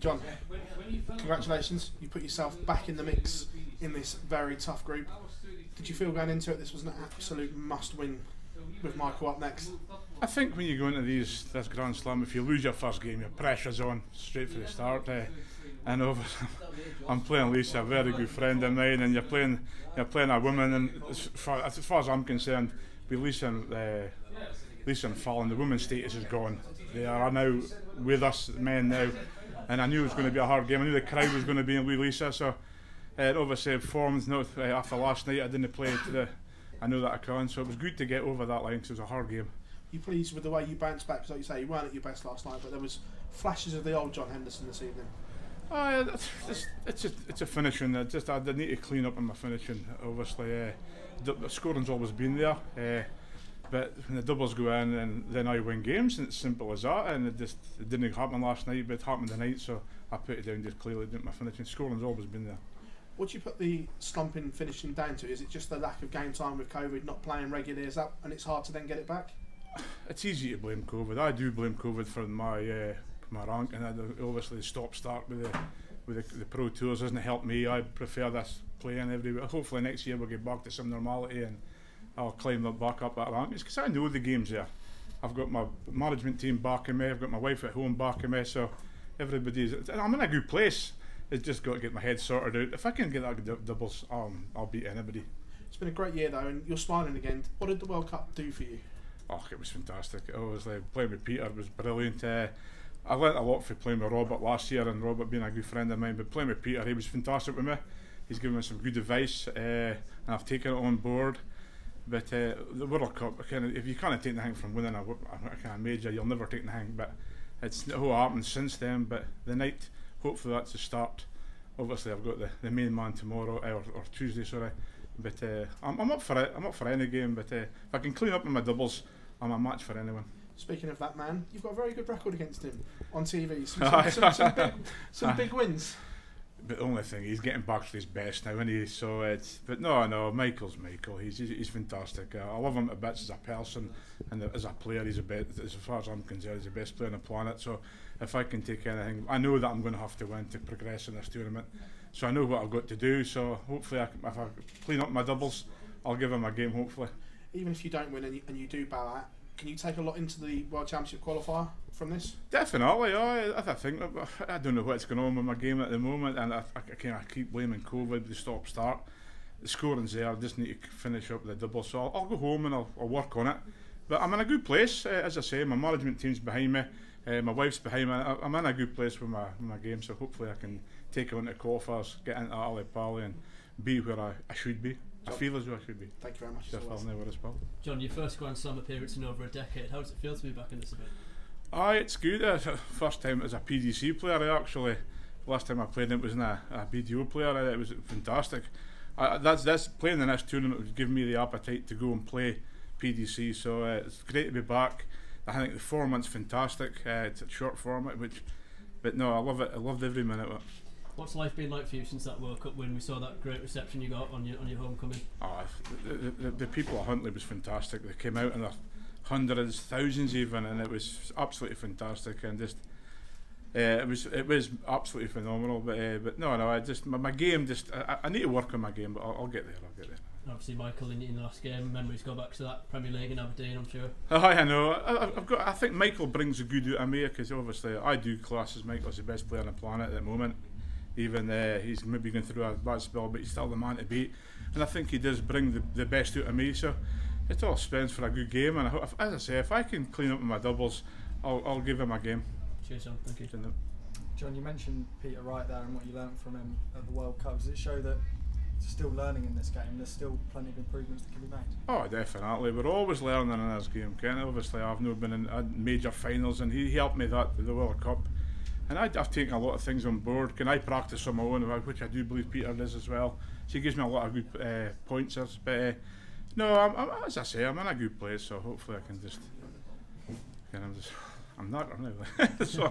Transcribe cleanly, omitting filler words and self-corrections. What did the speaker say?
John, congratulations. You put yourself back in the mix in this very tough group. Did you feel going into it this was an absolute must-win with Michael up next? I think when you go into this Grand Slam, if you lose your first game, your pressure's on straight for the start. And I'm playing Lisa, a very good friend of mine, and you're playing a woman. And as far as I'm concerned, with Lisa and Fallon, the women's status is gone. They are now with us men now, and I knew it was going to be a hard game. I knew the crowd was going to be in with Lisa, so obviously formed. After last night, I didn't play I know that I can, so it was good to get over that line because it was a hard game. You pleased with the way you bounced back? Because like you say, you weren't at your best last night, but there was flashes of the old John Henderson this evening. It's a finishing. I need to clean up on my finishing. Obviously, the scoring's always been there, but when the doubles go in, and then I win games, and it's simple as that. And it didn't happen last night, but it happened tonight. So I put it down just clearly. Didn't my finishing? Scoring's always been there. What do you put the slump in finishing down to? Is it just the lack of game time with COVID, not playing regularly? Is that, and it's hard to then get it back? It's easy to blame COVID. I do blame COVID for my rank, and obviously the stop-start with the Pro Tours hasn't helped me. I prefer this playing every week. Hopefully next year we'll get back to some normality and I'll climb back up that rank. It's because I know the game's there. I've got my management team backing me, I've got my wife at home backing me, so I'm in a good place. It's just got to get my head sorted out. If I can get that doubles, I'll beat anybody. It's been a great year though, and you're smiling again. What did the World Cup do for you? Oh, it was fantastic. Obviously, playing with Peter was brilliant. I learnt a lot from playing with Robert last year, and Robert being a good friend of mine. But playing with Peter, he was fantastic with me. He's given me some good advice, and I've taken it on board. But the World Cup, if you can't take anything from winning a major, you'll never take anything. But it's what happened since then. But the night, hopefully that's the start. Obviously, I've got the main man tomorrow, or Tuesday, sorry. But I'm up for it. I'm up for any game. But if I can clean up in my doubles, I'm a match for anyone. Speaking of that man, you've got a very good record against him on TV. Some big wins. But the only thing, he's getting back to his best now, isn't he? So but no, Michael's Michael. He's fantastic. I love him to bits as a person, and as a player, he's as far as I'm concerned, he's the best player on the planet. So if I can take anything, I know that I'm going to have to win to progress in this tournament. So I know what I've got to do. So hopefully, if I clean up my doubles, I'll give him a game. Hopefully. Even if you don't win and you do bow out, can you take a lot into the World Championship qualifier from this? Definitely. I think I don't know what's going on with my game at the moment, and I keep blaming COVID, the stop-start. The scoring's there. I just need to finish up the double. So I'll go home and I'll work on it. But I'm in a good place, as I say. My management team's behind me. My wife's behind me. I'm in a good place with my game. So hopefully I can take it on to qualifiers, get into Ali Pali, and be where I should be. I feel as though I should be. Thank you very much. John, your first Grand Slam appearance in over a decade. How does it feel to be back in this event? It's good. First time as a PDC player, actually. Last time I played it was in a BDO player. It was fantastic. That's playing in this tournament was giving me the appetite to go and play PDC. So it's great to be back. I think the format's fantastic. It's a short format, but no, I love it. I loved every minute of it. What's life been like for you since that World Cup win? We saw that great reception you got on your homecoming. The people at Huntly was fantastic. They came out in their hundreds, thousands even, and it was absolutely fantastic. And just it was absolutely phenomenal. But no, my game I need to work on my game, but I'll get there. Obviously, Michael, in the last game, memories go back to that Premier League in Aberdeen, I'm sure. I know. I think Michael brings a good out of me, because obviously I do class as Michael's the best player on the planet at the moment. Even he's maybe going through a bad spell, but he's still the man to beat. And I think he does bring the best out of me. So it all spends for a good game. And as I say, if I can clean up my doubles, I'll give him a game. Cheers, John. Thank you. John, you mentioned Peter right there and what you learnt from him at the World Cup. Does it show that still learning in this game? There's still plenty of improvements that can be made. Oh, definitely. We're always learning in this game. Obviously, I've not been in major finals, and he helped me that with the World Cup. And I've taken a lot of things on board. Can I practice on my own, which I do believe Peter does as well. So he gives me a lot of good pointers. But no, as I say, I'm in a good place. So hopefully I can I'm not running. So.